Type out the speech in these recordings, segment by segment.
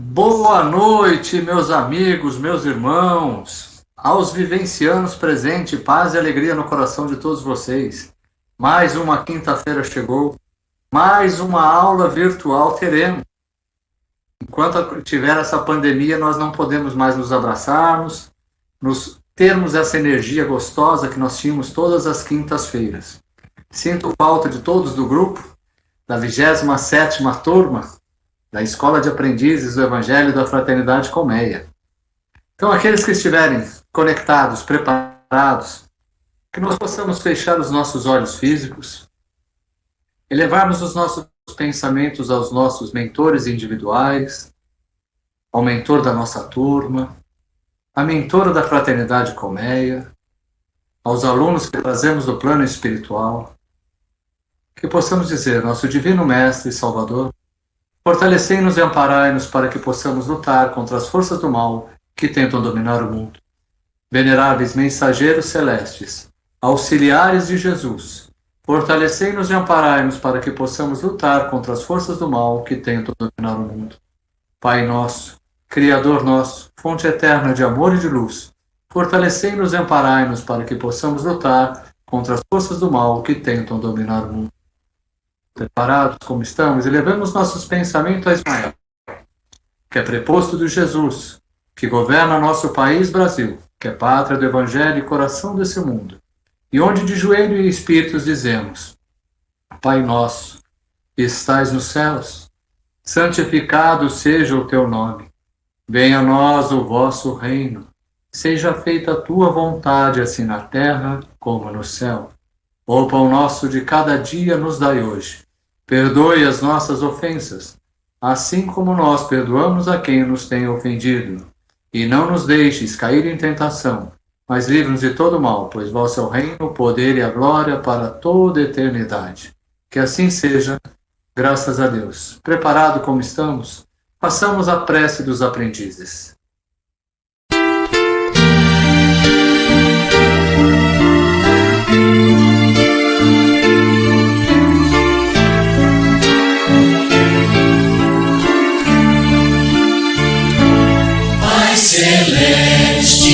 Boa noite, meus amigos, meus irmãos, aos vivencianos presentes, paz e alegria no coração de todos vocês. Mais uma quinta-feira chegou, mais uma aula virtual teremos. Enquanto tiver essa pandemia, nós não podemos mais nos abraçarmos, termos essa energia gostosa que nós tínhamos todas as quintas-feiras. Sinto falta de todos do grupo, da 27ª turma, da Escola de Aprendizes do Evangelho da Fraternidade Colmeia. Então, aqueles que estiverem conectados, preparados, que nós possamos fechar os nossos olhos físicos, elevarmos os nossos pensamentos aos nossos mentores individuais, ao mentor da nossa turma, à mentora da Fraternidade Colmeia, aos alunos que trazemos do plano espiritual, que possamos dizer, nosso Divino Mestre e Salvador, fortalecei-nos e amparai-nos para que possamos lutar contra as forças do mal que tentam dominar o mundo. Veneráveis mensageiros celestes, auxiliares de Jesus, fortalecei-nos e amparai-nos para que possamos lutar contra as forças do mal que tentam dominar o mundo. Pai nosso, Criador nosso, fonte eterna de amor e de luz, fortalecei-nos e amparai-nos para que possamos lutar contra as forças do mal que tentam dominar o mundo. Preparados como estamos, elevamos nossos pensamentos a Ismael, que é preposto de Jesus, que governa nosso país, Brasil, que é pátria do Evangelho e coração desse mundo, e onde de joelho e espíritos dizemos: Pai nosso, que estais nos céus, santificado seja o teu nome, venha a nós o vosso reino, seja feita a tua vontade, assim na terra como no céu. O pão nosso de cada dia nos dai hoje. Perdoe as nossas ofensas, assim como nós perdoamos a quem nos tem ofendido. E não nos deixes cair em tentação, mas livre-nos de todo mal, pois vosso é o reino, o poder e a glória para toda a eternidade. Que assim seja, graças a Deus. Preparado como estamos, façamos a prece dos aprendizes. Celeste,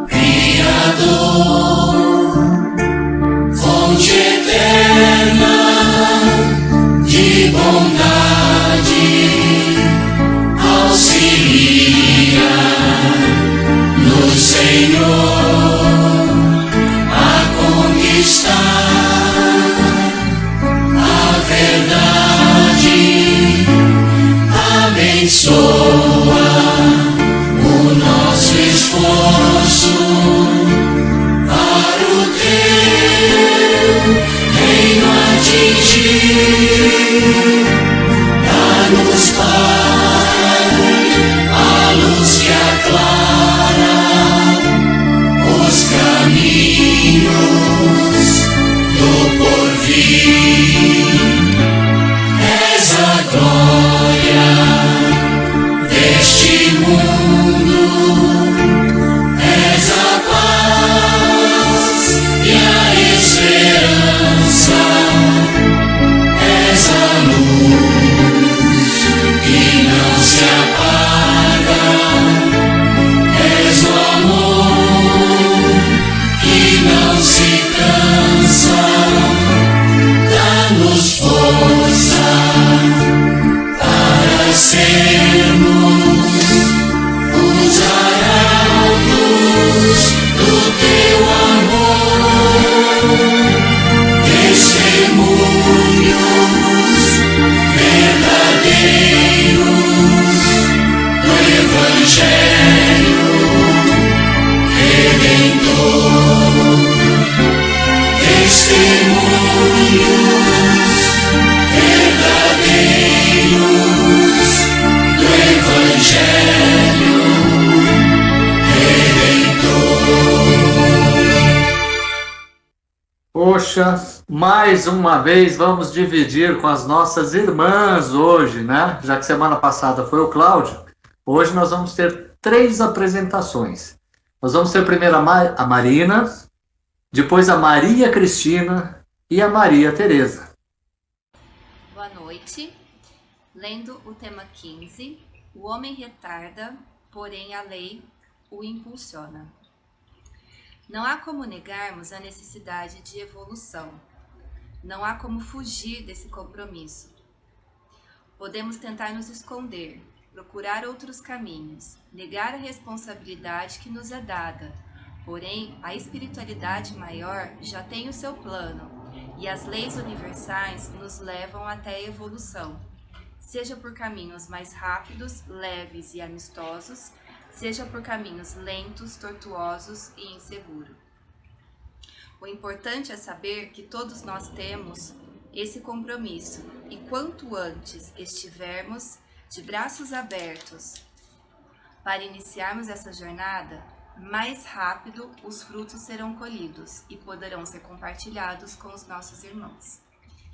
Criador, fonte eterna de bondade, auxilia no Senhor a conquistar a verdade, abençoa o nosso esforço para o teu reino atingir. Dá-nos, Pai, a luz que aclara os caminhos do porvir. És a glória deste mundo, és a paz e a esperança, és a luz que não se apaga, és o amor que não se cansa. Dá-nos força para sermos os arautos do teu amor, testemunhos verdadeiros do Evangelho Redentor, testemunhos verdadeiros do Evangelho Redentor. Poxa, mais uma vez vamos dividir com as nossas irmãs hoje, né? Já que semana passada foi o Cláudio, hoje nós vamos ter 3 apresentações. Nós vamos ter primeiro a Marina, depois a Maria Cristina e a Maria Tereza. Boa noite. Lendo o tema 15, o homem retarda, porém a lei o impulsiona. Não há como negarmos a necessidade de evolução. Não há como fugir desse compromisso. Podemos tentar nos esconder, procurar outros caminhos, negar a responsabilidade que nos é dada. Porém, a espiritualidade maior já tem o seu plano, e as leis universais nos levam até a evolução, seja por caminhos mais rápidos, leves e amistosos, seja por caminhos lentos, tortuosos e inseguros. O importante é saber que todos nós temos esse compromisso, e quanto antes estivermos de braços abertos para iniciarmos essa jornada, mais rápido os frutos serão colhidos e poderão ser compartilhados com os nossos irmãos.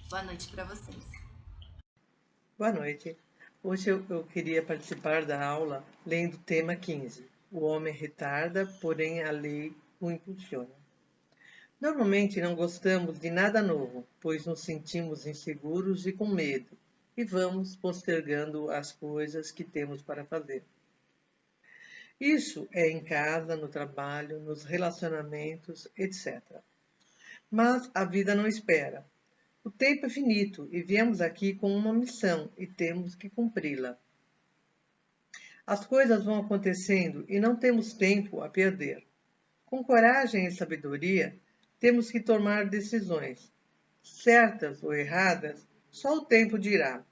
Boa noite para vocês. Boa noite. Hoje eu queria participar da aula lendo o tema 15. O homem retarda, porém a lei o impulsiona. Normalmente não gostamos de nada novo, pois nos sentimos inseguros e com medo, e vamos postergando as coisas que temos para fazer. Isso é em casa, no trabalho, nos relacionamentos, etc. Mas a vida não espera. O tempo é finito e viemos aqui com uma missão e temos que cumpri-la. As coisas vão acontecendo e não temos tempo a perder. Com coragem e sabedoria, temos que tomar decisões. Certas ou erradas, só o tempo dirá,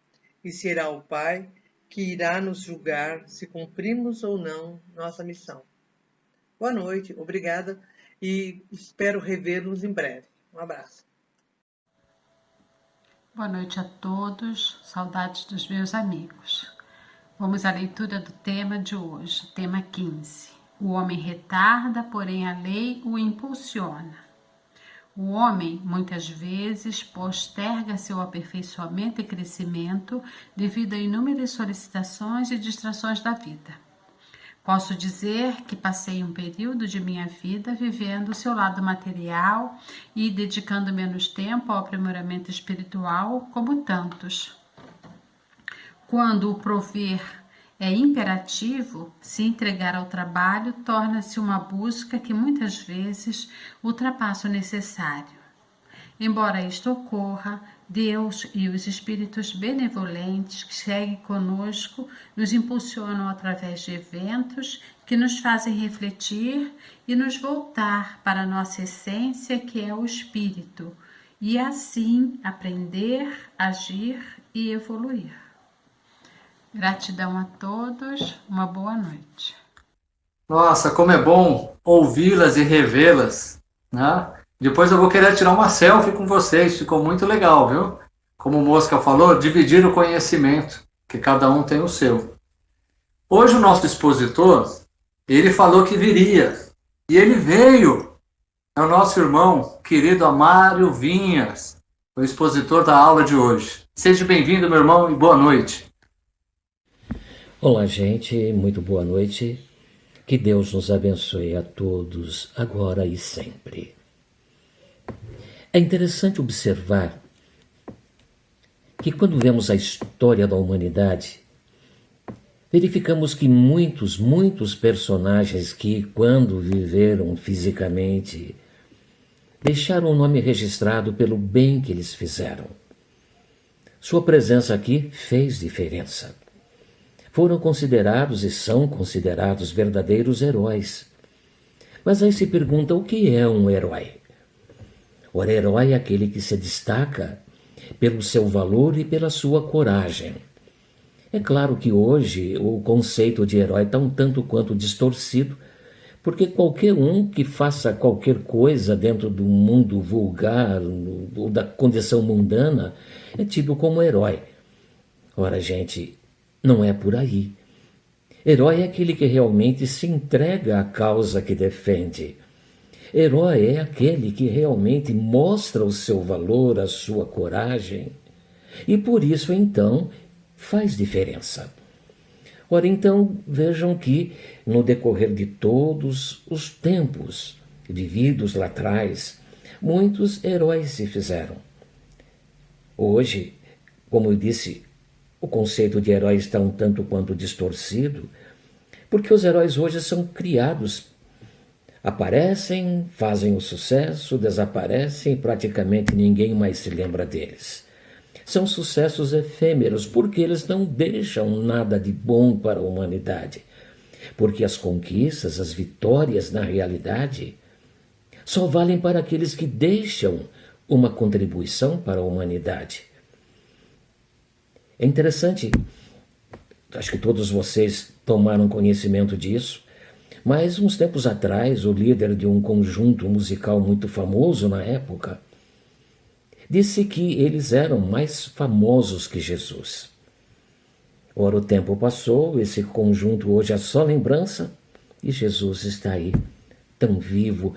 e será o Pai que irá nos julgar se cumprimos ou não nossa missão. Boa noite, obrigada e espero revê-los em breve. Um abraço. Boa noite a todos, saudades dos meus amigos. Vamos à leitura do tema de hoje, tema 15. O homem retarda, porém a lei o impulsiona. O homem, muitas vezes, posterga seu aperfeiçoamento e crescimento devido a inúmeras solicitações e distrações da vida. Posso dizer que passei um período de minha vida vivendo o seu lado material e dedicando menos tempo ao aprimoramento espiritual, como tantos. Quando o prover é imperativo, se entregar ao trabalho torna-se uma busca que muitas vezes ultrapassa o necessário. Embora isto ocorra, Deus e os espíritos benevolentes que seguem conosco nos impulsionam através de eventos que nos fazem refletir e nos voltar para a nossa essência, que é o espírito, e assim aprender, agir e evoluir. Gratidão a todos, uma boa noite. Nossa, como é bom ouvi-las e revê-las, né? Depois eu vou querer tirar uma selfie com vocês, ficou muito legal, viu? Como o Mosca falou, dividir o conhecimento, que cada um tem o seu. Hoje o nosso expositor, ele falou que viria, e ele veio. É o nosso irmão, querido Amário Vinhas, o expositor da aula de hoje. Seja bem-vindo, meu irmão, e boa noite. Olá, gente, muito boa noite. Que Deus nos abençoe a todos, agora e sempre. É interessante observar que quando vemos a história da humanidade, verificamos que muitos personagens que, quando viveram fisicamente, deixaram o nome registrado pelo bem que eles fizeram. Sua presença aqui fez diferença. Foram considerados e são considerados verdadeiros heróis. Mas aí se pergunta o que é um herói? O herói é aquele que se destaca pelo seu valor e pela sua coragem. É claro que hoje o conceito de herói está um tanto quanto distorcido, porque qualquer um que faça qualquer coisa dentro do mundo vulgar ou da condição mundana é tido como herói. Ora, gente, não é por aí. Herói é aquele que realmente se entrega à causa que defende. Herói é aquele que realmente mostra o seu valor, a sua coragem, e por isso, então, faz diferença. Ora, então, vejam que, no decorrer de todos os tempos vividos lá atrás, muitos heróis se fizeram. Hoje, como eu disse, o conceito de herói está um tanto quanto distorcido, porque os heróis hoje são criados. Aparecem, fazem o sucesso, desaparecem e praticamente ninguém mais se lembra deles. São sucessos efêmeros porque eles não deixam nada de bom para a humanidade. Porque as conquistas, as vitórias na realidade, só valem para aqueles que deixam uma contribuição para a humanidade. É interessante, acho que todos vocês tomaram conhecimento disso, mas uns tempos atrás, o líder de um conjunto musical muito famoso na época, disse que eles eram mais famosos que Jesus. Ora, o tempo passou, esse conjunto hoje é só lembrança, e Jesus está aí, tão vivo,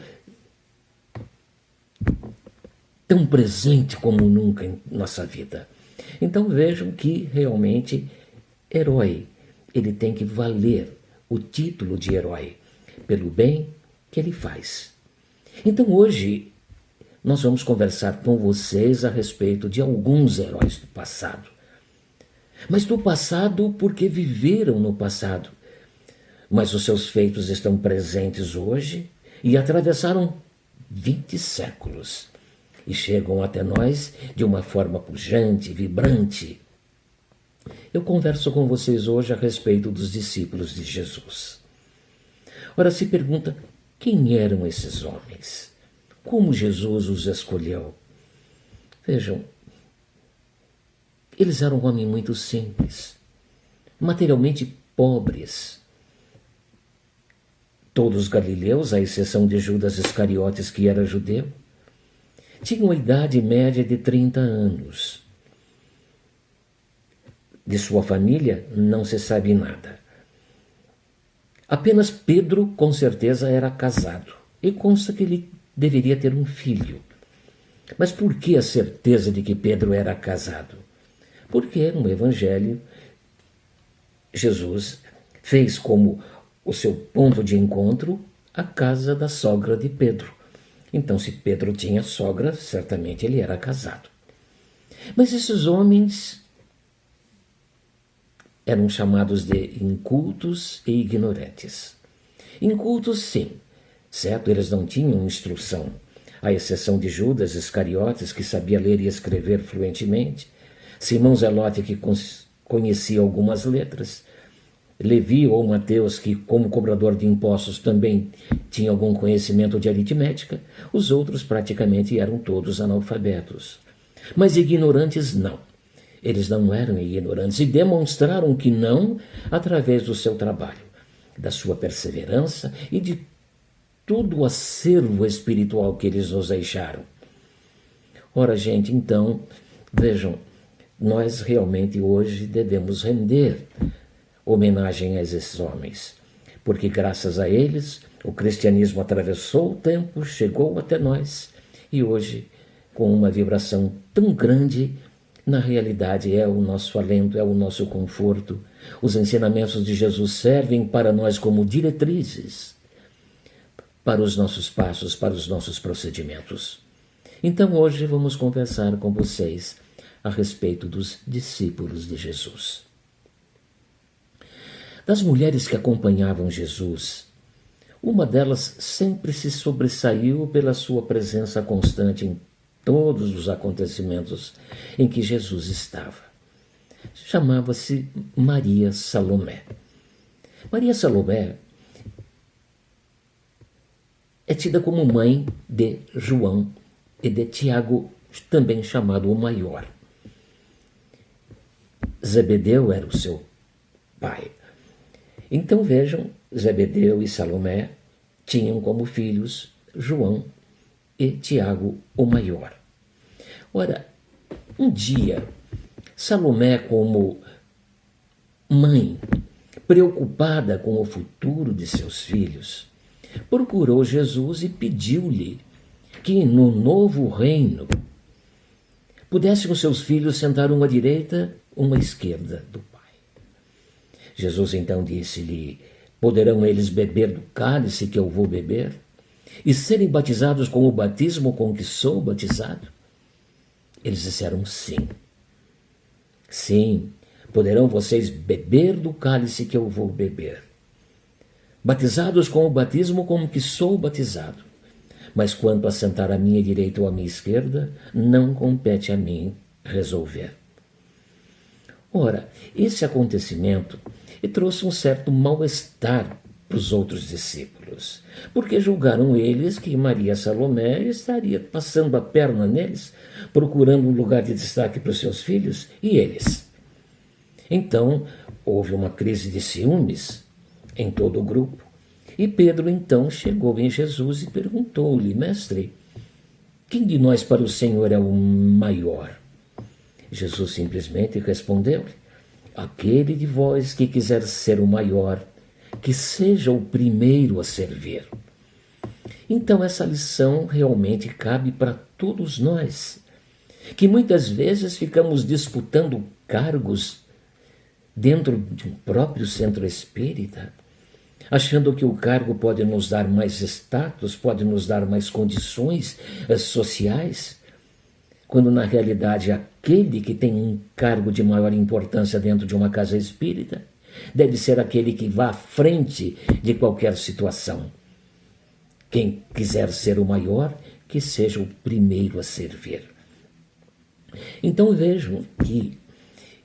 tão presente como nunca em nossa vida. Então vejam que realmente herói, ele tem que valer o título de herói pelo bem que ele faz. Então hoje nós vamos conversar com vocês a respeito de alguns heróis do passado. Mas do passado porque viveram no passado. Mas os seus feitos estão presentes hoje e atravessaram 20 séculos e chegam até nós de uma forma pujante, vibrante. Eu converso com vocês hoje a respeito dos discípulos de Jesus. Ora, se pergunta, quem eram esses homens? Como Jesus os escolheu? Vejam, eles eram homens muito simples, materialmente pobres. Todos galileus, à exceção de Judas Iscariotes, que era judeu, tinham a idade média de 30 anos. De sua família não se sabe nada. Apenas Pedro, com certeza, era casado. E consta que ele deveria ter um filho. Mas por que a certeza de que Pedro era casado? Porque no Evangelho, Jesus fez como o seu ponto de encontro a casa da sogra de Pedro. Então, se Pedro tinha sogra, certamente ele era casado. Mas esses homens eram chamados de incultos e ignorantes. Incultos, sim, certo? Eles não tinham instrução, à exceção de Judas Iscariotes, que sabia ler e escrever fluentemente, Simão Zelote, que conhecia algumas letras, Levi ou Mateus, que como cobrador de impostos também tinha algum conhecimento de aritmética, os outros praticamente eram todos analfabetos. Mas ignorantes não. Eles não eram ignorantes e demonstraram que não através do seu trabalho, da sua perseverança e de todo o acervo espiritual que eles nos deixaram. Ora, gente, então, vejam, nós realmente hoje devemos render homenagem a esses homens, porque graças a eles o cristianismo atravessou o tempo, chegou até nós e hoje, com uma vibração tão grande, na realidade é o nosso alento, é o nosso conforto. Os ensinamentos de Jesus servem para nós como diretrizes para os nossos passos, para os nossos procedimentos. Então hoje vamos conversar com vocês a respeito dos discípulos de Jesus. Das mulheres que acompanhavam Jesus, uma delas sempre se sobressaiu pela sua presença constante em todos os acontecimentos em que Jesus estava. Chamava-se Maria Salomé. Maria Salomé é tida como mãe de João e de Tiago, também chamado o Maior. Zebedeu era o seu pai. Então vejam, Zebedeu e Salomé tinham como filhos João e Tiago, o Maior. Ora, um dia, Salomé, como mãe, preocupada com o futuro de seus filhos, procurou Jesus e pediu-lhe que no novo reino pudessem os seus filhos sentar uma à direita, uma à esquerda do Pai. Jesus então disse-lhe: poderão eles beber do cálice que eu vou beber? E serem batizados com o batismo com que sou batizado? Eles disseram sim. Sim, poderão vocês beber do cálice que eu vou beber. Batizados com o batismo como que sou batizado. Mas quanto a sentar à minha direita ou à minha esquerda, não compete a mim resolver. Ora, esse acontecimento trouxe um certo mal-estar para os outros discípulos, porque julgaram eles que Maria Salomé estaria passando a perna neles, procurando um lugar de destaque para os seus filhos, e eles. Então, houve uma crise de ciúmes em todo o grupo, e Pedro então chegou em Jesus e perguntou-lhe: Mestre, quem de nós para o Senhor é o maior? Jesus simplesmente respondeu-lhe: aquele de vós que quiser ser o maior, que seja o primeiro a servir. Então essa lição realmente cabe para todos nós, que muitas vezes ficamos disputando cargos dentro de um próprio centro espírita, achando que o cargo pode nos dar mais status, pode nos dar mais condições sociais, quando na realidade aquele que tem um cargo de maior importância dentro de uma casa espírita deve ser aquele que vá à frente de qualquer situação. Quem quiser ser o maior, que seja o primeiro a servir. Então vejam que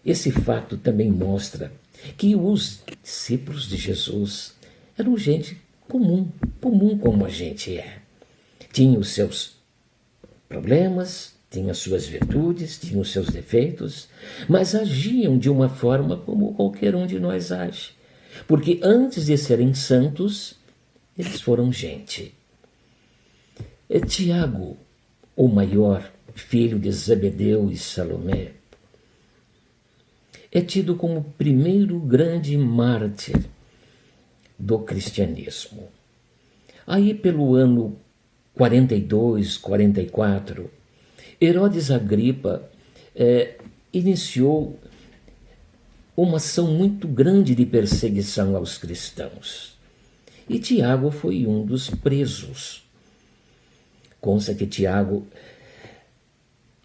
esse fato também mostra que os discípulos de Jesus eram gente comum como a gente é. Tinham os seus problemas, tinham as suas virtudes, tinham os seus defeitos, mas agiam de uma forma como qualquer um de nós age. Porque antes de serem santos, eles foram gente. Tiago, o maior, filho de Zebedeu e Salomé, é tido como o primeiro grande mártir do cristianismo. Aí pelo ano 42, 44, Herodes Agripa iniciou uma ação muito grande de perseguição aos cristãos. E Tiago foi um dos presos. Consta que Tiago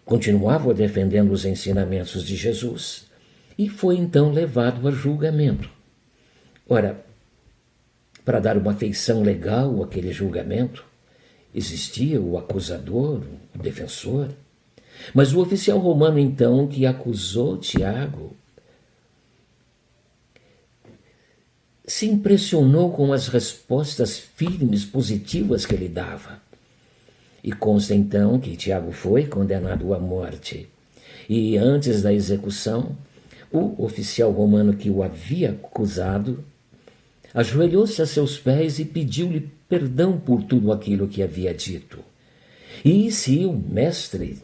continuava defendendo os ensinamentos de Jesus e foi então levado a julgamento. Ora, para dar uma feição legal àquele julgamento, existia o acusador, o defensor, mas o oficial romano então que acusou Tiago se impressionou com as respostas firmes, positivas que ele dava. E consta então que Tiago foi condenado à morte. E antes da execução, o oficial romano que o havia acusado ajoelhou-se a seus pés e pediu-lhe perdão por tudo aquilo que havia dito. E se o mestre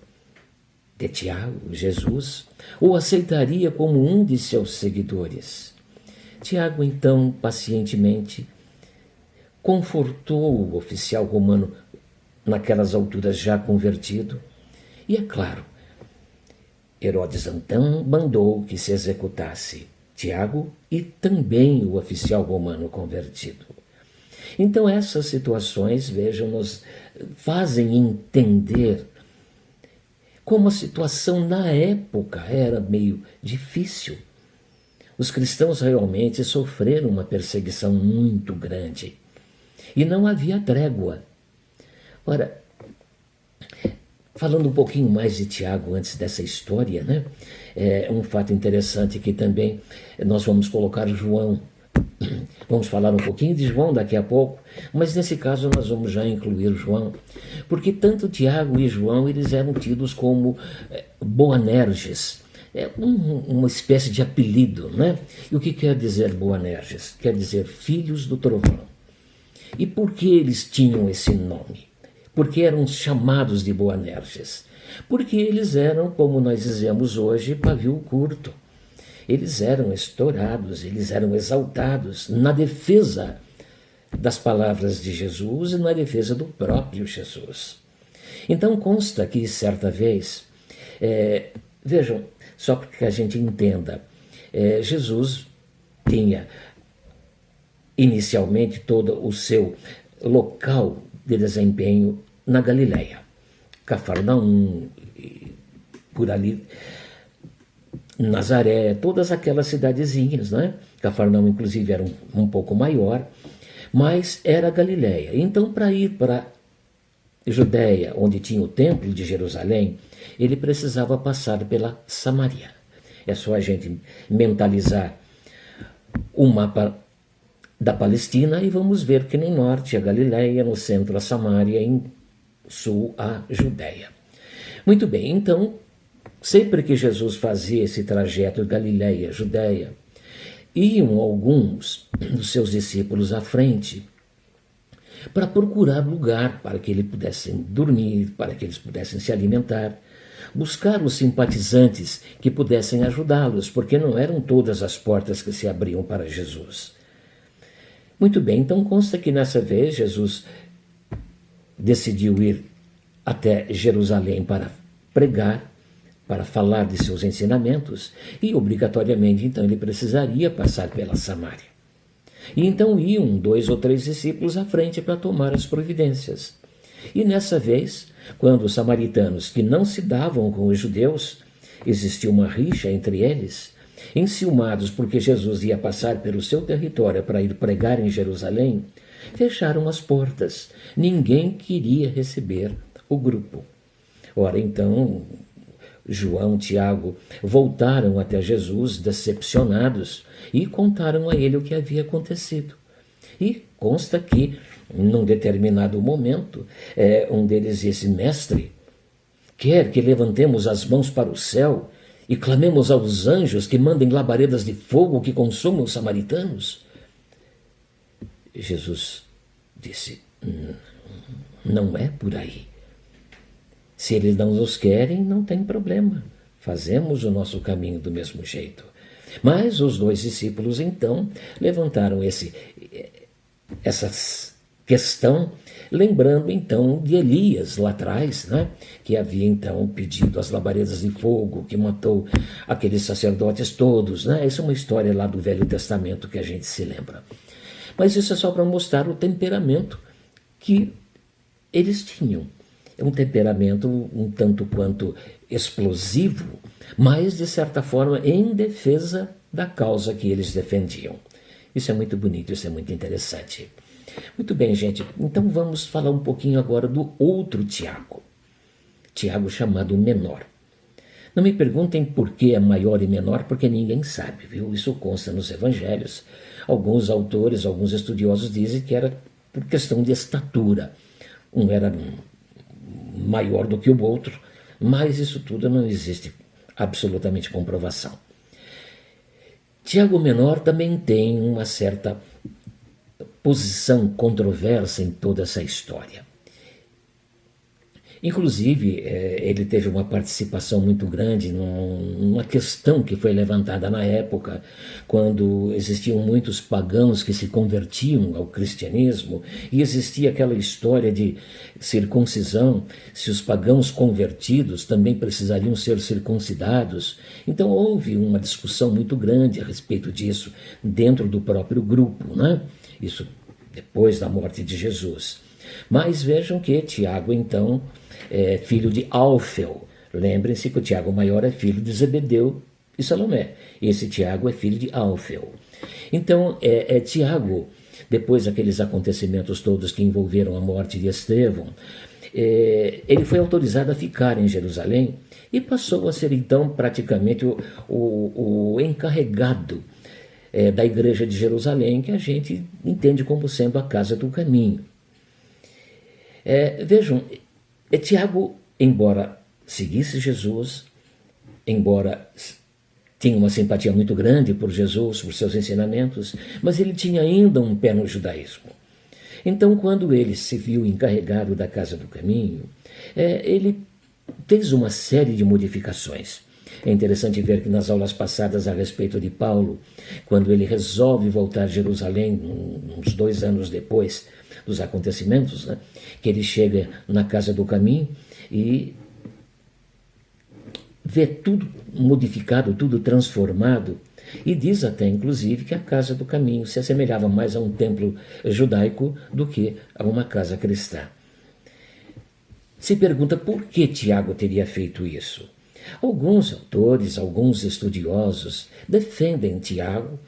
de Tiago, Jesus, o aceitaria como um de seus seguidores. Tiago, então, pacientemente, confortou o oficial romano, naquelas alturas já convertido, e é claro, Herodes então mandou que se executasse Tiago e também o oficial romano convertido. Então essas situações, vejam, nos fazem entender como a situação na época era meio difícil. Os cristãos realmente sofreram uma perseguição muito grande e não havia trégua. Ora, falando um pouquinho mais de Tiago antes dessa história, né? É um fato interessante que também nós vamos colocar João. Vamos falar um pouquinho de João daqui a pouco, mas nesse caso nós vamos já incluir João, porque tanto Tiago e João eles eram tidos como Boanerges, uma espécie de apelido, né? E o que quer dizer Boanerges? Quer dizer filhos do trovão. E por que eles tinham esse nome? Porque eram chamados de Boanerges? Porque eles eram, como nós dizemos hoje, pavio curto. Eles eram estourados, eles eram exaltados na defesa das palavras de Jesus e na defesa do próprio Jesus. Então consta que certa vez, vejam, só para que a gente entenda, Jesus tinha inicialmente todo o seu local de desempenho na Galileia, Cafarnaum, por ali. Nazaré, todas aquelas cidadezinhas, né? Cafarnaum, inclusive, era um pouco maior, mas era Galiléia. Então, para ir para Judéia, onde tinha o templo de Jerusalém, ele precisava passar pela Samaria. É só a gente mentalizar o mapa da Palestina e vamos ver que no norte a Galiléia, no centro a Samaria, em sul a Judéia. Muito bem, então, sempre que Jesus fazia esse trajeto Galiléia, Judéia, iam alguns dos seus discípulos à frente para procurar lugar para que eles pudessem dormir, para que eles pudessem se alimentar, buscar os simpatizantes que pudessem ajudá-los, porque não eram todas as portas que se abriam para Jesus. Muito bem, então consta que nessa vez Jesus decidiu ir até Jerusalém para pregar, para falar de seus ensinamentos, e obrigatoriamente então ele precisaria passar pela Samaria. E então iam 2 ou 3 discípulos à frente para tomar as providências. E nessa vez, quando os samaritanos que não se davam com os judeus, existia uma rixa entre eles, enciumados porque Jesus ia passar pelo seu território para ir pregar em Jerusalém, fecharam as portas. Ninguém queria receber o grupo. Ora, então, João, Tiago voltaram até Jesus decepcionados e contaram a ele o que havia acontecido. E consta que, num determinado momento, um deles disse: Mestre, quer que levantemos as mãos para o céu e clamemos aos anjos que mandem labaredas de fogo que consumam os samaritanos? Jesus disse: não é por aí. Se eles não nos querem, não tem problema. Fazemos o nosso caminho do mesmo jeito. Mas os 2 discípulos, então, levantaram essa questão, lembrando, então, de Elias lá atrás, né? Que havia, então, pedido as labaredas de fogo, que matou aqueles sacerdotes todos, né? Essa é uma história lá do Velho Testamento que a gente se lembra. Mas isso é só para mostrar o temperamento que eles tinham. É um temperamento um tanto quanto explosivo, mas de certa forma em defesa da causa que eles defendiam. Isso é muito bonito, isso é muito interessante. Muito bem, gente, então vamos falar um pouquinho agora do outro Tiago. Tiago chamado menor. Não me perguntem por que é maior e menor, porque ninguém sabe, viu? Isso consta nos evangelhos. Alguns autores, alguns estudiosos dizem que era por questão de estatura. Um era maior do que o outro, mas isso tudo não existe absolutamente comprovação. Tiago Menor também tem uma certa posição controversa em toda essa história. Inclusive, ele teve uma participação muito grande numa questão que foi levantada na época, quando existiam muitos pagãos que se convertiam ao cristianismo, e existia aquela história de circuncisão, se os pagãos convertidos também precisariam ser circuncidados. Então houve uma discussão muito grande a respeito disso dentro do próprio grupo, né? Isso depois da morte de Jesus. Mas vejam que Tiago, então, é filho de Alfeu. Lembrem-se que o Tiago maior é filho de Zebedeu e Salomé. Esse Tiago é filho de Alfeu. Então, Tiago, depois daqueles acontecimentos todos que envolveram a morte de Estevão, ele foi autorizado a ficar em Jerusalém e passou a ser, então, praticamente o encarregado da igreja de Jerusalém, que a gente entende como sendo a casa do caminho. Vejam, Tiago, embora seguisse Jesus, embora tinha uma simpatia muito grande por Jesus, por seus ensinamentos, mas ele tinha ainda um pé no judaísmo. Então, quando ele se viu encarregado da casa do caminho, ele fez uma série de modificações. É interessante ver que nas aulas passadas a respeito de Paulo, quando ele resolve voltar a Jerusalém, uns 2 anos depois dos acontecimentos, né, que ele chega na casa do caminho e vê tudo modificado, tudo transformado, e diz até, inclusive, que a casa do caminho se assemelhava mais a um templo judaico do que a uma casa cristã. Se pergunta por que Tiago teria feito isso. Alguns autores, alguns estudiosos defendem Tiago,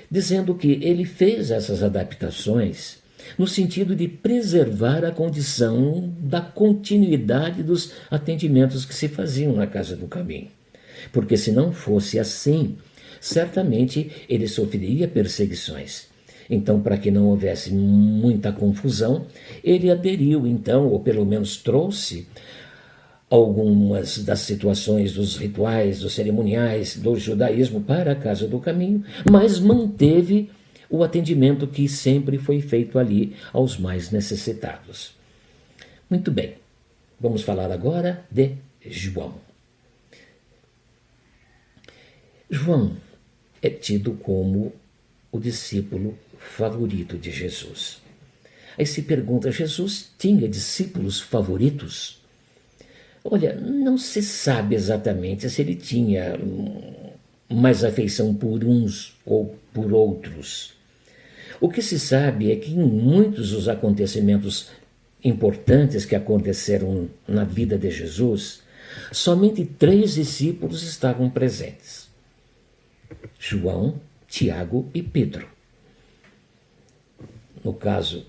dizendo que ele fez essas adaptações no sentido de preservar a condição da continuidade dos atendimentos que se faziam na Casa do Caminho. Porque se não fosse assim, certamente ele sofreria perseguições. Então, para que não houvesse muita confusão, ele aderiu então, ou pelo menos trouxe algumas das situações dos rituais, dos cerimoniais, do judaísmo para a Casa do Caminho, mas manteve o atendimento que sempre foi feito ali aos mais necessitados. Muito bem, vamos falar agora de João. João é tido como o discípulo favorito de Jesus. Aí se pergunta, Jesus tinha discípulos favoritos? Olha, não se sabe exatamente se ele tinha mais afeição por uns ou por outros. O que se sabe é que em muitos dos acontecimentos importantes que aconteceram na vida de Jesus, somente 3 discípulos estavam presentes: João, Tiago e Pedro. No caso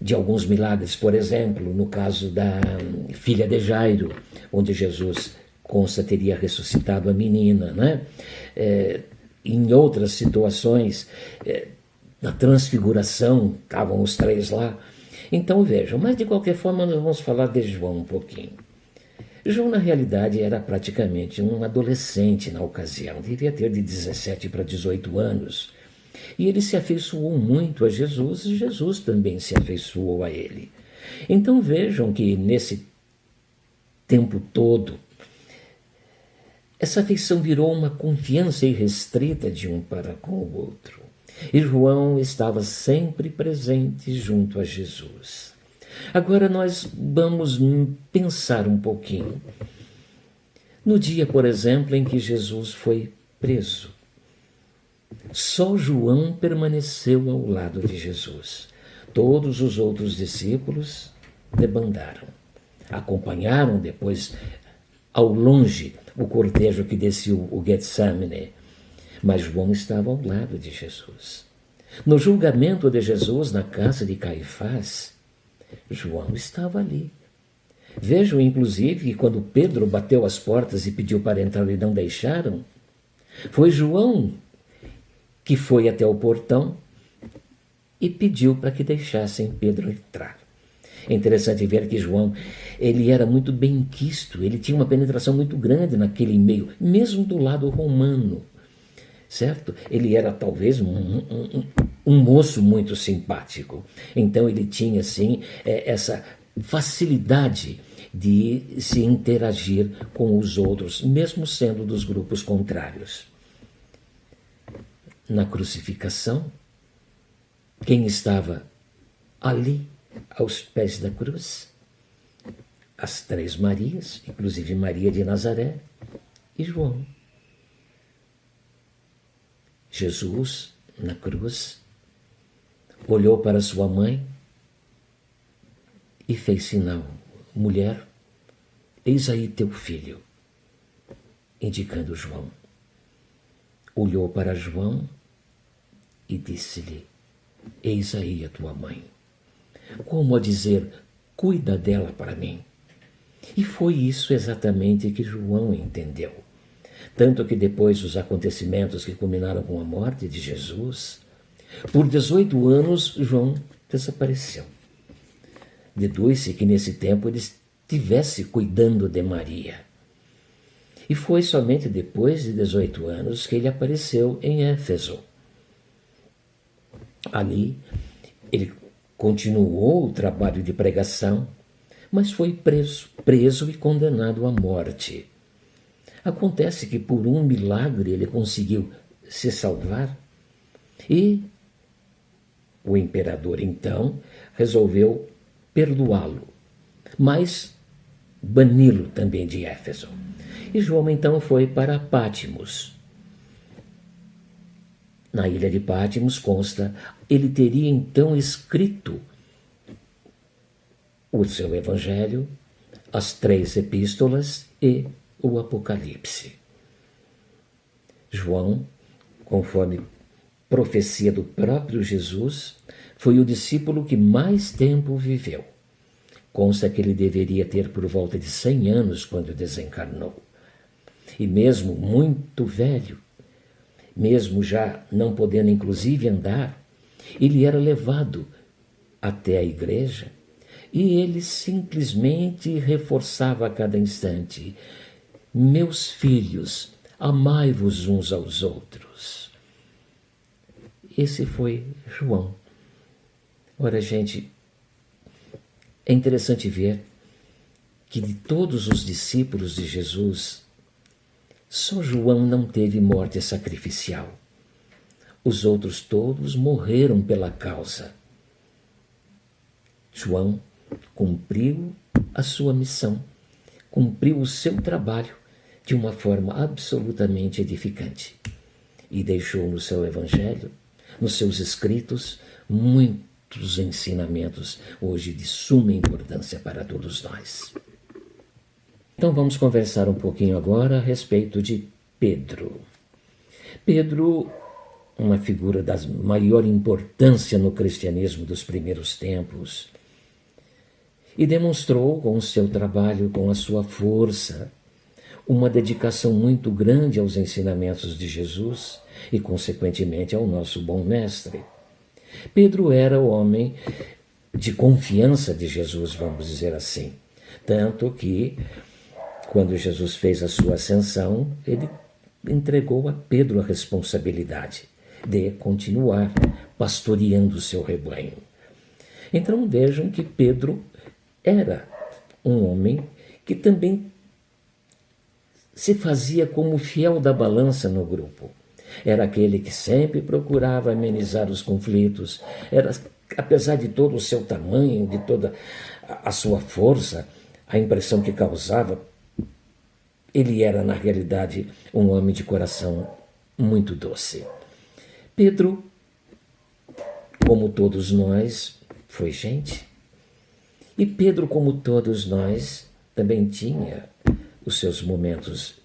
de alguns milagres, por exemplo, no caso da filha de Jairo, onde Jesus consta teria ressuscitado a menina, né? Em outras situações, na transfiguração, estavam os 3 lá. Então vejam, mas de qualquer forma nós vamos falar de João um pouquinho. João, na realidade, era praticamente um adolescente na ocasião, devia ter de 17 para 18 anos. E ele se afeiçoou muito a Jesus e Jesus também se afeiçoou a ele. Então vejam que nesse tempo todo, essa afeição virou uma confiança irrestrita de um para com o outro. E João estava sempre presente junto a Jesus. Agora nós vamos pensar um pouquinho no dia, por exemplo, em que Jesus foi preso. Só João permaneceu ao lado de Jesus. Todos os outros discípulos debandaram. Acompanharam depois, ao longe, o cortejo que descia o Getsemane. Mas João estava ao lado de Jesus. No julgamento de Jesus na casa de Caifás, João estava ali. Vejam, inclusive, que quando Pedro bateu as portas e pediu para entrar e não deixaram, foi João que foi até o portão e pediu para que deixassem Pedro entrar. É interessante ver que João, ele era muito benquisto, ele tinha uma penetração muito grande naquele meio, mesmo do lado romano, certo? Ele era talvez um moço muito simpático, então ele tinha, assim, essa facilidade de se interagir com os outros, mesmo sendo dos grupos contrários. Na crucificação, quem estava ali aos pés da cruz? As 3 Marias, inclusive Maria de Nazaré e João. Jesus, na cruz, olhou para sua mãe e fez sinal: mulher, eis aí teu filho, indicando João. Olhou para João e disse-lhe: eis aí a tua mãe. Como a dizer, cuida dela para mim. E foi isso exatamente que João entendeu. Tanto que depois dos acontecimentos que culminaram com a morte de Jesus, por 18 anos João desapareceu. Deduz-se que nesse tempo ele estivesse cuidando de Maria. E foi somente depois de 18 anos que ele apareceu em Éfeso. Ali, ele continuou o trabalho de pregação, mas foi preso e condenado à morte. Acontece que por um milagre ele conseguiu se salvar e o imperador, então, resolveu perdoá-lo, mas bani-lo também de Éfeso. E João, então, foi para Pátimos. Na ilha de Pátimos, consta, ele teria então escrito o seu evangelho as 3 epístolas e o Apocalipse. João, conforme profecia do próprio Jesus, foi o discípulo que mais tempo viveu. Consta que ele deveria ter por volta de 100 anos quando desencarnou. E mesmo muito velho, mesmo já não podendo inclusive andar, ele era levado até a igreja e ele simplesmente reforçava a cada instante: meus filhos, amai-vos uns aos outros. Esse foi João. Ora, gente, é interessante ver que de todos os discípulos de Jesus, só João não teve morte sacrificial. Os outros todos morreram pela causa. João cumpriu a sua missão, cumpriu o seu trabalho de uma forma absolutamente edificante e deixou no seu evangelho, nos seus escritos, muitos ensinamentos hoje de suma importância para todos nós. Então vamos conversar um pouquinho agora a respeito de Pedro. Pedro, uma figura da maior importância no cristianismo dos primeiros tempos, e demonstrou com o seu trabalho, com a sua força, uma dedicação muito grande aos ensinamentos de Jesus e, consequentemente, ao nosso bom mestre. Pedro era o homem de confiança de Jesus, vamos dizer assim. Tanto que, quando Jesus fez a sua ascensão, ele entregou a Pedro a responsabilidade de continuar pastoreando o seu rebanho. Então vejam que Pedro era um homem que também se fazia como fiel da balança no grupo. Era aquele que sempre procurava amenizar os conflitos. Era, apesar de todo o seu tamanho, de toda a sua força, a impressão que causava, ele era, na realidade, um homem de coração muito doce. Pedro, como todos nós, foi gente. E Pedro, como todos nós, também tinha os seus momentos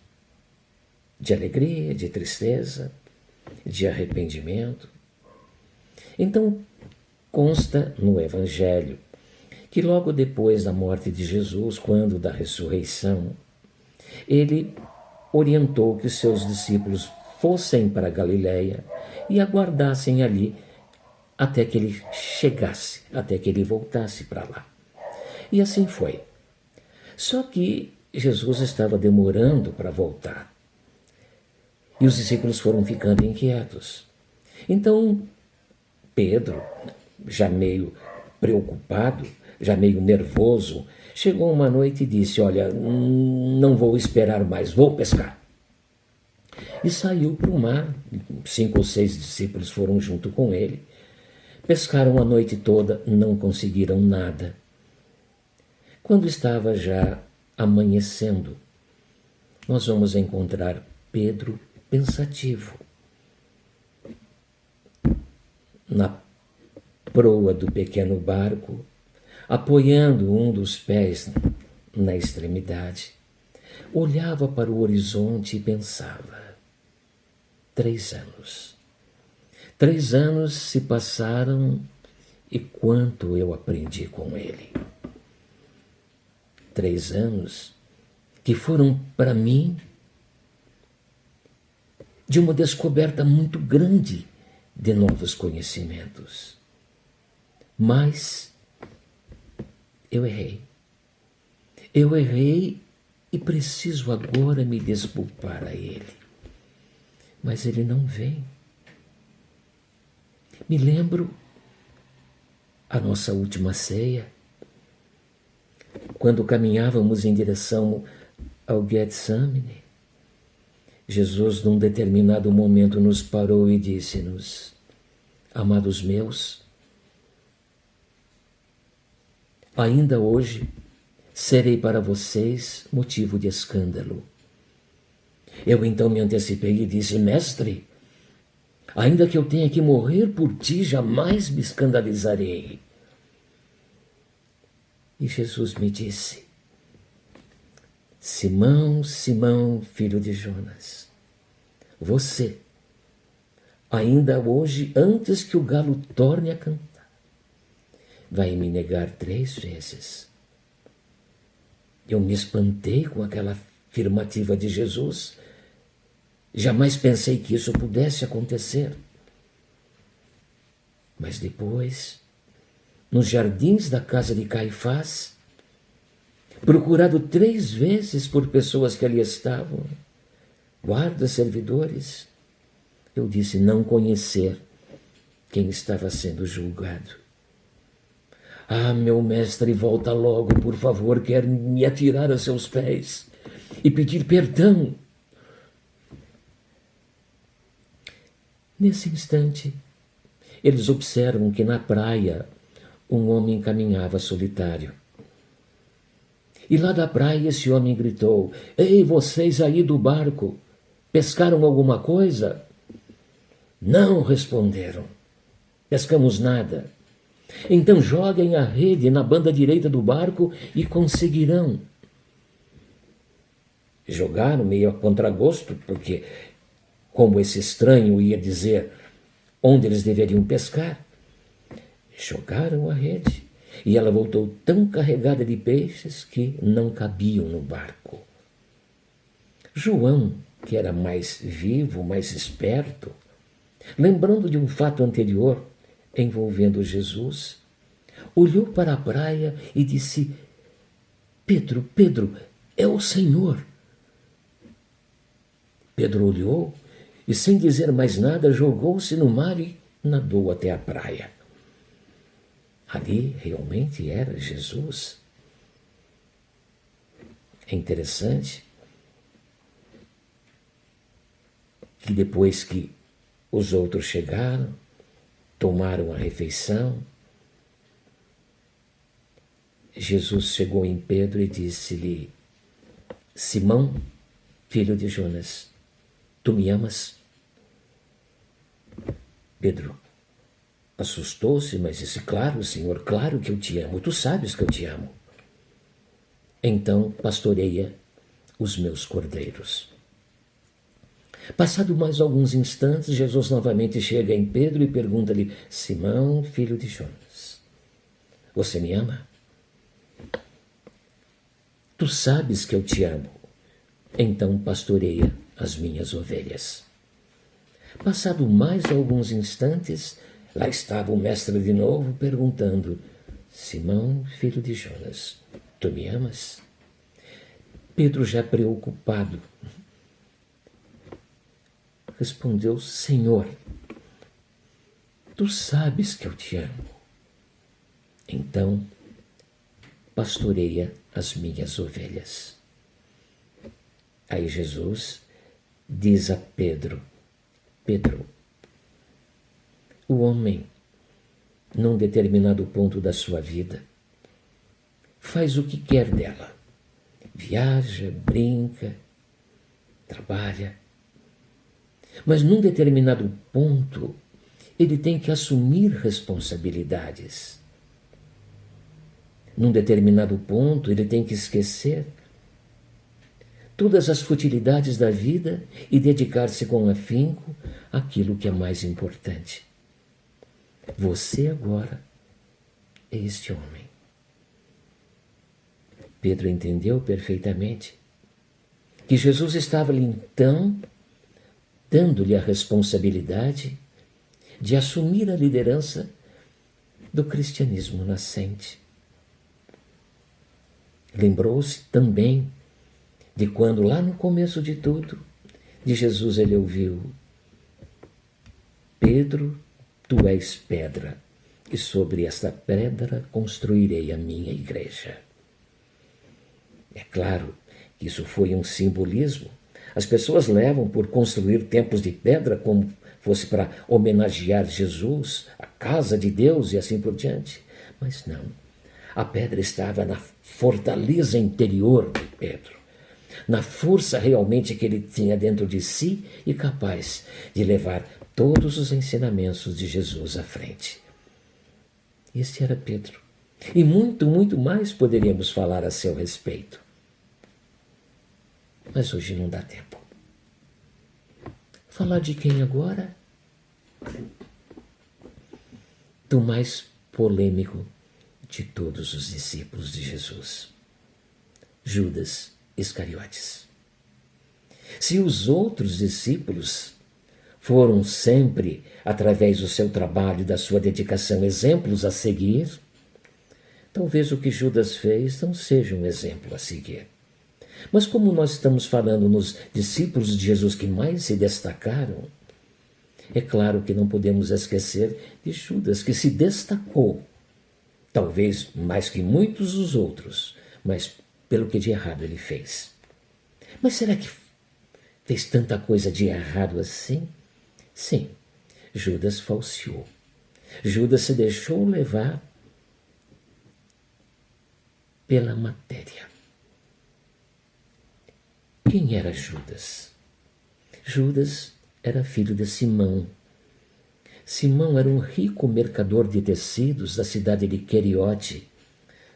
de alegria, de tristeza, de arrependimento. Então, consta no Evangelho que logo depois da morte de Jesus, quando da ressurreição, ele orientou que os seus discípulos fossem para Galiléia e aguardassem ali até que ele chegasse, até que ele voltasse para lá. E assim foi. Só que Jesus estava demorando para voltar. E os discípulos foram ficando inquietos. Então, Pedro, já meio preocupado, já meio nervoso, chegou uma noite e disse: olha, não vou esperar mais, vou pescar. E saiu para o mar. 5 ou 6 discípulos foram junto com ele. Pescaram a noite toda, não conseguiram nada. Quando estava já amanhecendo, nós vamos encontrar Pedro pensativo na proa do pequeno barco, apoiando um dos pés na extremidade. Olhava para o horizonte e pensava: 3 anos. 3 anos se passaram e quanto eu aprendi com ele. 3 anos que foram para mim de uma descoberta muito grande de novos conhecimentos. Mas eu errei. Eu errei e preciso agora me desculpar a ele. Mas ele não vem. Me lembro a nossa última ceia, quando caminhávamos em direção ao Getsemane. Jesus, num determinado momento, nos parou e disse-nos: amados meus, ainda hoje serei para vocês motivo de escândalo. Eu então me antecipei e disse: mestre, ainda que eu tenha que morrer por ti, jamais me escandalizarei. E Jesus me disse: Simão, Simão, filho de Jonas, você, ainda hoje, antes que o galo torne a cantar, vai me negar 3 vezes. Eu me espantei com aquela afirmativa de Jesus. Jamais pensei que isso pudesse acontecer. Mas depois, nos jardins da casa de Caifás, procurado 3 vezes por pessoas que ali estavam, guardas, servidores, eu disse não conhecer quem estava sendo julgado. Ah, meu mestre, volta logo, por favor, quero me atirar a seus pés e pedir perdão. Nesse instante, eles observam que na praia um homem caminhava solitário. E lá da praia esse homem gritou: Ei, vocês aí do barco, pescaram alguma coisa? Não, responderam. Pescamos nada. Então joguem a rede na banda direita do barco e conseguirão. Jogaram meio a contragosto, porque como esse estranho ia dizer onde eles deveriam pescar, jogaram a rede e ela voltou tão carregada de peixes que não cabiam no barco. João, que era mais vivo, mais esperto, lembrando de um fato anterior envolvendo Jesus, olhou para a praia e disse: Pedro, Pedro, é o Senhor. Pedro olhou e, sem dizer mais nada, jogou-se no mar e nadou até a praia. Ali realmente era Jesus. É interessante que depois que os outros chegaram, tomaram a refeição, Jesus chegou em Pedro e disse-lhe: Simão, filho de Jonas, tu me amas? Pedro assustou-se, mas disse: Claro, Senhor, claro que eu te amo, tu sabes que eu te amo. Então pastoreia os meus cordeiros. Passado mais alguns instantes, Jesus novamente chega em Pedro e pergunta-lhe: Simão, filho de Jonas, você me ama? Tu sabes que eu te amo, então pastoreia as minhas ovelhas. Passado mais alguns instantes, lá estava o mestre de novo perguntando: Simão, filho de Jonas, tu me amas? Pedro, já preocupado, respondeu: Senhor, tu sabes que eu te amo. Então, pastoreia as minhas ovelhas. Aí Jesus diz a Pedro: Pedro, o homem, num determinado ponto da sua vida, faz o que quer dela. Viaja, brinca, trabalha. Mas num determinado ponto, ele tem que assumir responsabilidades. Num determinado ponto, ele tem que esquecer todas as futilidades da vida e dedicar-se com afinco àquilo que é mais importante. Você agora é este homem. Pedro entendeu perfeitamente que Jesus estava ali então dando-lhe a responsabilidade de assumir a liderança do cristianismo nascente. Lembrou-se também de quando, lá no começo de tudo, de Jesus ele ouviu: Pedro, tu és pedra, e sobre esta pedra construirei a minha igreja. É claro que isso foi um simbolismo. As pessoas levam por construir templos de pedra como fosse para homenagear Jesus, a casa de Deus e assim por diante. Mas não. A pedra estava na fortaleza interior de Pedro, na força realmente que ele tinha dentro de si e capaz de levar todos os ensinamentos de Jesus à frente. Esse era Pedro. E muito, muito mais poderíamos falar a seu respeito. mas hoje não dá tempo. Falar de quem agora? Do mais polêmico de todos os discípulos de Jesus, Judas Iscariotes. Se os outros discípulos foram sempre, através do seu trabalho e da sua dedicação, exemplos a seguir, talvez o que Judas fez não seja um exemplo a seguir. Mas como nós estamos falando nos discípulos de Jesus que mais se destacaram, é claro que não podemos esquecer de Judas, que se destacou, talvez mais que muitos dos outros, mas pelo que de errado ele fez. Mas será que fez tanta coisa de errado assim? Sim, Judas falseou. Judas se deixou levar pela matéria. Quem era Judas? Judas era filho de Simão. Simão era um rico mercador de tecidos da cidade de Queriote,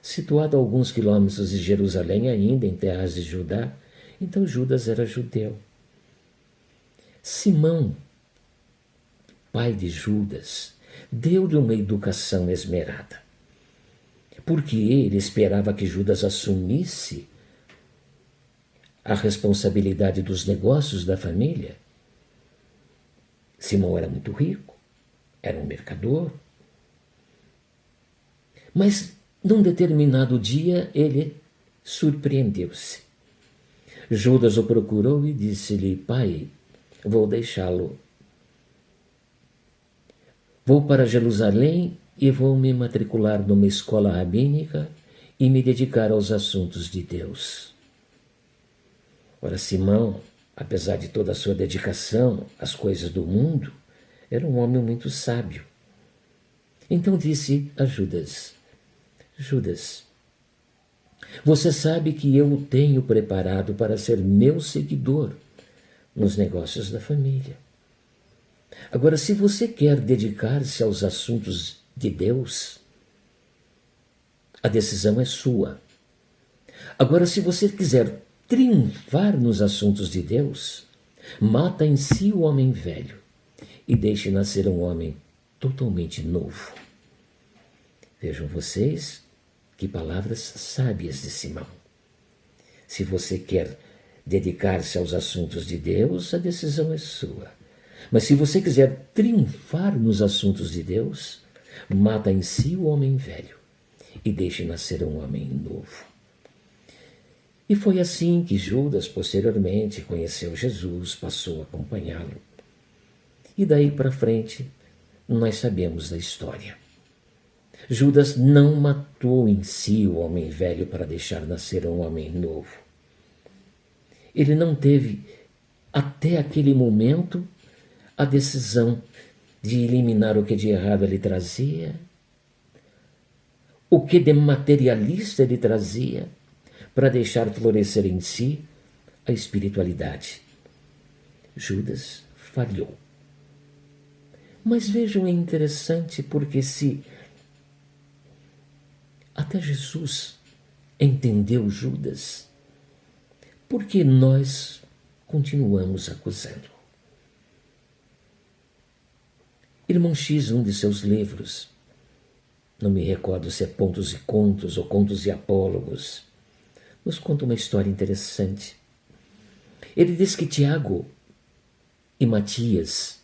situado a alguns quilômetros de Jerusalém, ainda em terras de Judá. Então Judas era judeu. Simão, pai de Judas, deu-lhe uma educação esmerada, porque ele esperava que Judas assumisse a responsabilidade dos negócios da família. Simão era muito rico, era um mercador, mas num determinado dia ele surpreendeu-se. Judas o procurou e disse-lhe: pai, vou deixá-lo. Vou para Jerusalém e vou me matricular numa escola rabínica e me dedicar aos assuntos de Deus. Ora, Simão, apesar de toda a sua dedicação às coisas do mundo, era um homem muito sábio. Então disse a Judas: Judas, você sabe que eu o tenho preparado para ser meu seguidor nos negócios da família. Agora, se você quer dedicar-se aos assuntos de Deus, a decisão é sua. Agora, se você quiser triunfar nos assuntos de Deus, mata em si o homem velho e deixe nascer um homem totalmente novo. Vejam vocês que palavras sábias de Simão. Se você quer dedicar-se aos assuntos de Deus, a decisão é sua. Mas se você quiser triunfar nos assuntos de Deus, mata em si o homem velho e deixe nascer um homem novo. E foi assim que Judas, posteriormente, conheceu Jesus, passou a acompanhá-lo. E daí para frente, nós sabemos da história. Judas não matou em si o homem velho para deixar nascer um homem novo. Ele não teve, até aquele momento, a decisão de eliminar o que de errado ele trazia, o que de materialista ele trazia, para deixar florescer em si a espiritualidade. Judas falhou. Mas vejam, é interessante porque se até Jesus entendeu Judas, por que nós continuamos acusando? Irmão X, num de seus livros, não me recordo se é Pontos e Contos ou Contos e Apólogos, nos conta uma história interessante. Ele diz que Tiago e Matias,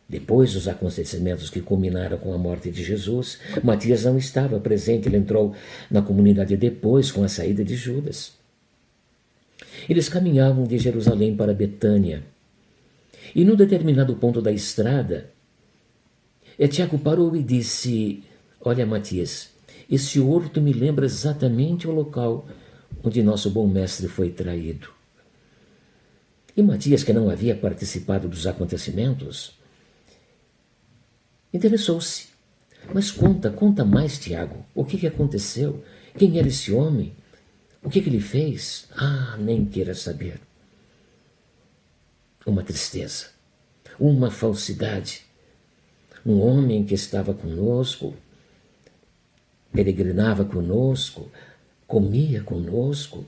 depois dos acontecimentos que culminaram com a morte de Jesus, Matias não estava presente, ele entrou na comunidade depois com a saída de Judas. Eles caminhavam de Jerusalém para Betânia, e num determinado ponto da estrada, Tiago parou e disse: olha, Matias, esse horto me lembra exatamente o local onde nosso bom mestre foi traído. E Matias, que não havia participado dos acontecimentos, interessou-se. Mas conta mais, Tiago, o que aconteceu? Quem era esse homem? O que ele fez? Ah, nem queira saber. Uma tristeza, uma falsidade. Um homem que estava conosco, peregrinava conosco, comia conosco,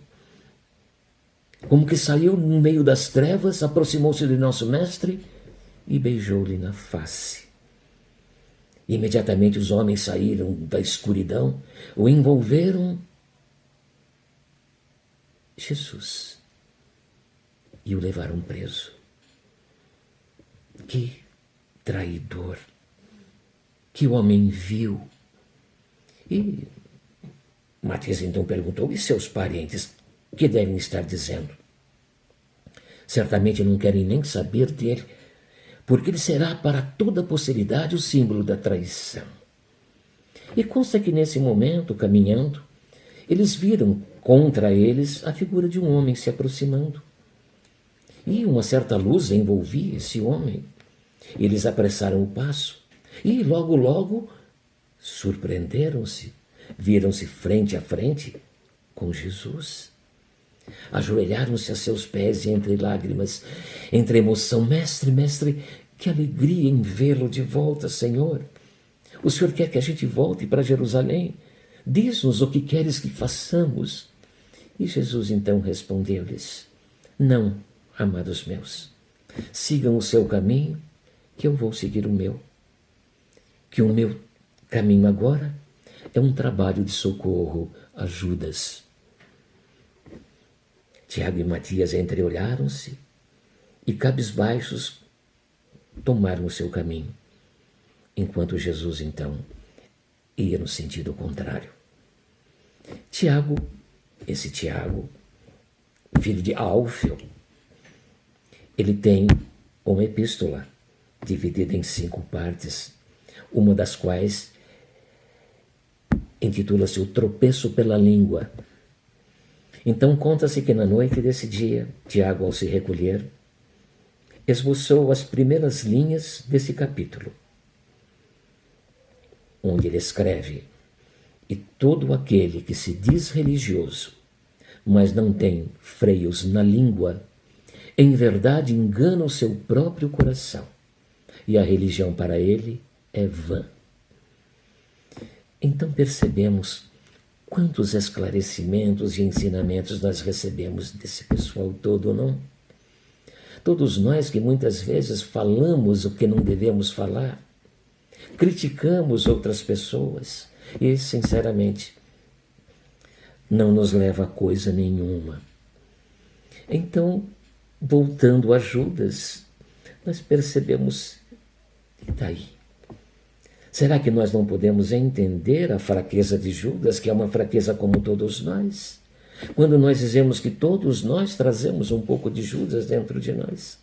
como que saiu no meio das trevas, aproximou-se de nosso mestre e beijou-lhe na face. Imediatamente os homens saíram da escuridão, o envolveram Jesus e o levaram preso. Que traidor! Que homem vil! E Matias então perguntou: e seus parentes, o que devem estar dizendo? Certamente não querem nem saber dele, porque ele será para toda a posteridade o símbolo da traição. E consta que nesse momento, caminhando, eles viram contra eles a figura de um homem se aproximando. E uma certa luz envolvia esse homem. Eles apressaram o passo e logo surpreenderam-se. Viram-se frente a frente com Jesus. Ajoelharam-se a seus pés e entre lágrimas, entre emoção: mestre, mestre, que alegria em vê-lo de volta, Senhor. O Senhor quer que a gente volte para Jerusalém? Diz-nos o que queres que façamos. E Jesus então respondeu-lhes: não, amados meus, sigam o seu caminho, que eu vou seguir o meu. Que o meu caminho agora é um trabalho de socorro a Judas. Tiago e Matias entreolharam-se e, cabisbaixos, tomaram o seu caminho, enquanto Jesus, então, ia no sentido contrário. Tiago, esse Tiago, filho de Alfeu, ele tem uma epístola dividida em 5 partes, uma das quais intitula-se O Tropeço pela Língua. Então conta-se que na noite desse dia, Tiago, ao se recolher, esboçou as primeiras linhas desse capítulo, onde ele escreve: e todo aquele que se diz religioso, mas não tem freios na língua, em verdade engana o seu próprio coração, e a religião para ele é vã. Então percebemos quantos esclarecimentos e ensinamentos nós recebemos desse pessoal todo, não? Todos nós que muitas vezes falamos o que não devemos falar, criticamos outras pessoas e, sinceramente, não nos leva a coisa nenhuma. Então, voltando a Judas, nós percebemos, e daí? Será que nós não podemos entender a fraqueza de Judas, que é uma fraqueza como todos nós? Quando nós dizemos que todos nós trazemos um pouco de Judas dentro de nós.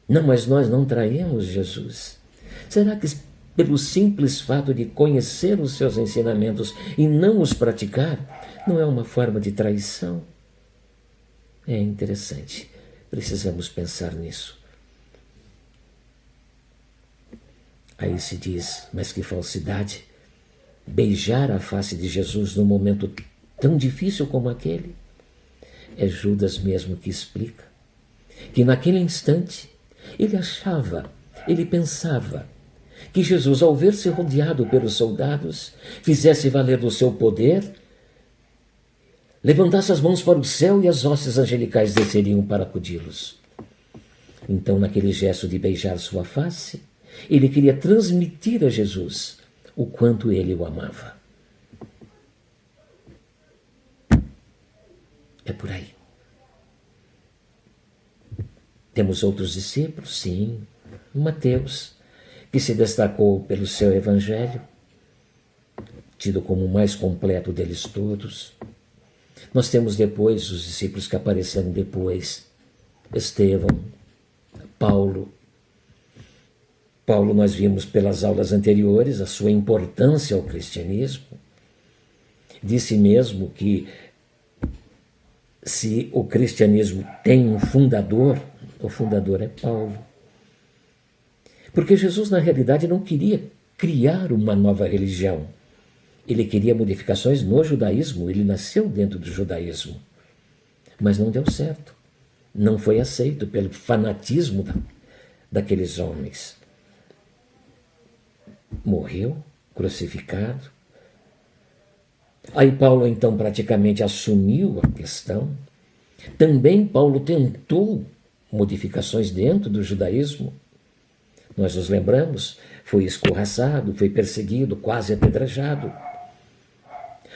Não, mas nós não traímos Jesus. Será que pelo simples fato de conhecer os seus ensinamentos e não os praticar, não é uma forma de traição? É interessante. Precisamos pensar nisso. Aí se diz: mas que falsidade! Beijar a face de Jesus num momento tão difícil como aquele. É Judas mesmo que explica que naquele instante ele achava, ele pensava que Jesus, ao ver-se rodeado pelos soldados, fizesse valer do seu poder, levantasse as mãos para o céu e as hostes angelicais desceriam para acudi-los. Então, naquele gesto de beijar sua face, ele queria transmitir a Jesus o quanto ele o amava. É por aí. Temos outros discípulos, sim. Mateus, que se destacou pelo seu evangelho, tido como o mais completo deles todos. Nós temos depois os discípulos que apareceram depois: Estevão, Paulo. Paulo, nós vimos pelas aulas anteriores a sua importância ao cristianismo. Disse mesmo que se o cristianismo tem um fundador, o fundador é Paulo. Porque Jesus, na realidade, não queria criar uma nova religião. Ele queria modificações no judaísmo, ele nasceu dentro do judaísmo. Mas não deu certo. Não foi aceito pelo fanatismo daqueles homens. Morreu, crucificado. Aí Paulo então praticamente assumiu a questão Também Paulo tentou modificações dentro do judaísmo. Nós nos lembramos, foi escorraçado, foi perseguido, quase apedrejado.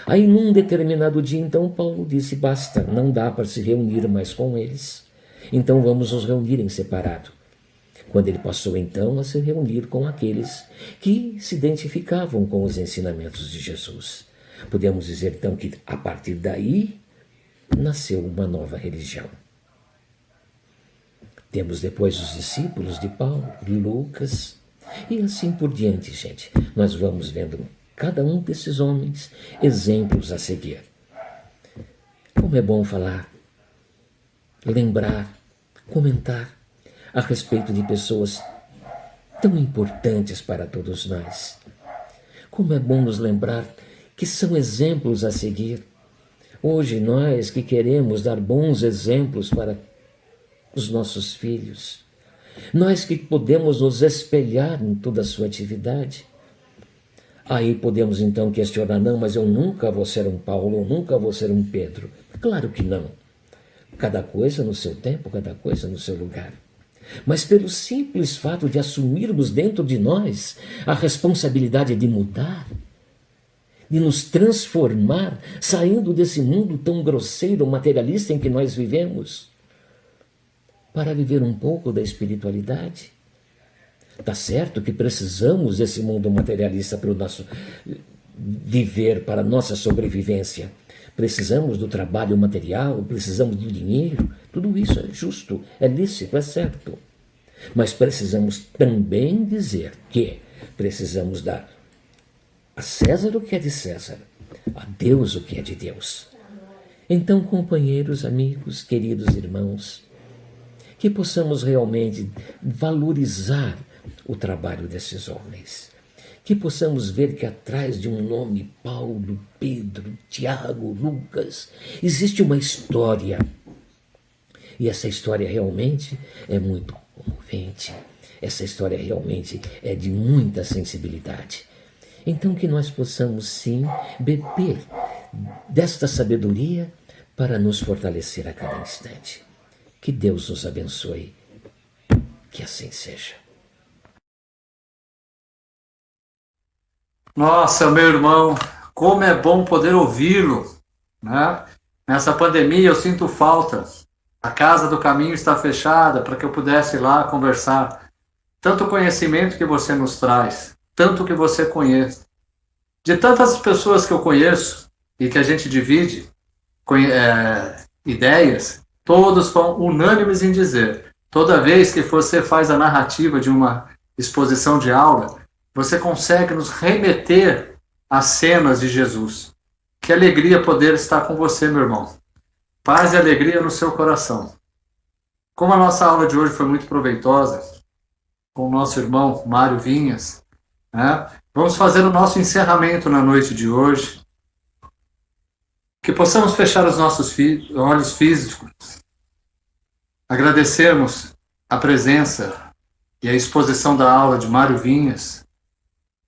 Aí num determinado dia, então, Paulo disse, basta, não dá para se reunir mais com eles. Então vamos nos reunir em separado. Quando ele passou então a se reunir com aqueles que se identificavam com os ensinamentos de Jesus. Podemos dizer então que a partir daí nasceu uma nova religião. Temos depois os discípulos de Paulo, Lucas, e assim por diante, gente. Nós vamos vendo cada um desses homens exemplos a seguir. Como é bom falar, lembrar, comentar a respeito de pessoas tão importantes para todos nós. Como é bom nos lembrar que são exemplos a seguir. Hoje nós que queremos dar bons exemplos para os nossos filhos, nós que podemos nos espelhar em toda a sua atividade, aí podemos então questionar, não, mas eu nunca vou ser um Paulo, eu nunca vou ser um Pedro. Claro que não. Cada coisa no seu tempo, cada coisa no seu lugar. Mas pelo simples fato de assumirmos dentro de nós a responsabilidade de mudar, de nos transformar, saindo desse mundo tão grosseiro, materialista em que nós vivemos, para viver um pouco da espiritualidade. Tá certo que precisamos desse mundo materialista para o nosso viver, para a nossa sobrevivência. Precisamos do trabalho material, precisamos do dinheiro. Tudo isso é justo, é lícito, é certo. Mas precisamos também dizer que precisamos dar a César o que é de César, a Deus o que é de Deus. Então, companheiros, amigos, queridos irmãos, que possamos realmente valorizar o trabalho desses homens. Que possamos ver que atrás de um nome, Paulo, Pedro, Tiago, Lucas, existe uma história. E essa história realmente é muito comovente. Essa história realmente é de muita sensibilidade. Então que nós possamos sim beber desta sabedoria para nos fortalecer a cada instante. Que Deus nos abençoe. Que assim seja. Nossa, meu irmão, como é bom poder ouvi-lo, né? Nessa pandemia eu sinto falta. A Casa do Caminho está fechada para que eu pudesse ir lá conversar. Tanto conhecimento que você nos traz, tanto que você conhece. De tantas pessoas que eu conheço e que a gente divide ideias, todos são unânimes em dizer, toda vez que você faz a narrativa de uma exposição de aula, você consegue nos remeter às cenas de Jesus. Que alegria poder estar com você, meu irmão. Paz e alegria no seu coração. Como a nossa aula de hoje foi muito proveitosa, com o nosso irmão Mário Vinhas, né? Vamos fazer o nosso encerramento na noite de hoje. Que possamos fechar os nossos olhos físicos, agradecermos a presença e a exposição da aula de Mário Vinhas,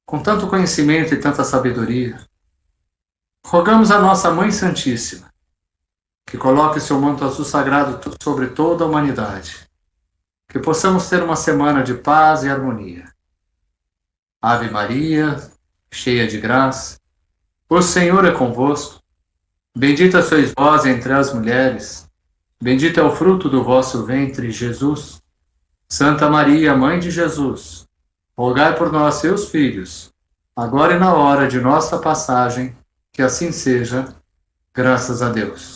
com tanto conhecimento e tanta sabedoria. Rogamos a nossa Mãe Santíssima, que coloque seu manto azul sagrado sobre toda a humanidade, que possamos ter uma semana de paz e harmonia. Ave Maria, cheia de graça, o Senhor é convosco. Bendita sois vós entre as mulheres, bendito é o fruto do vosso ventre, Jesus. Santa Maria, Mãe de Jesus, rogai por nós, seus filhos, agora e na hora de nossa passagem, que assim seja, graças a Deus.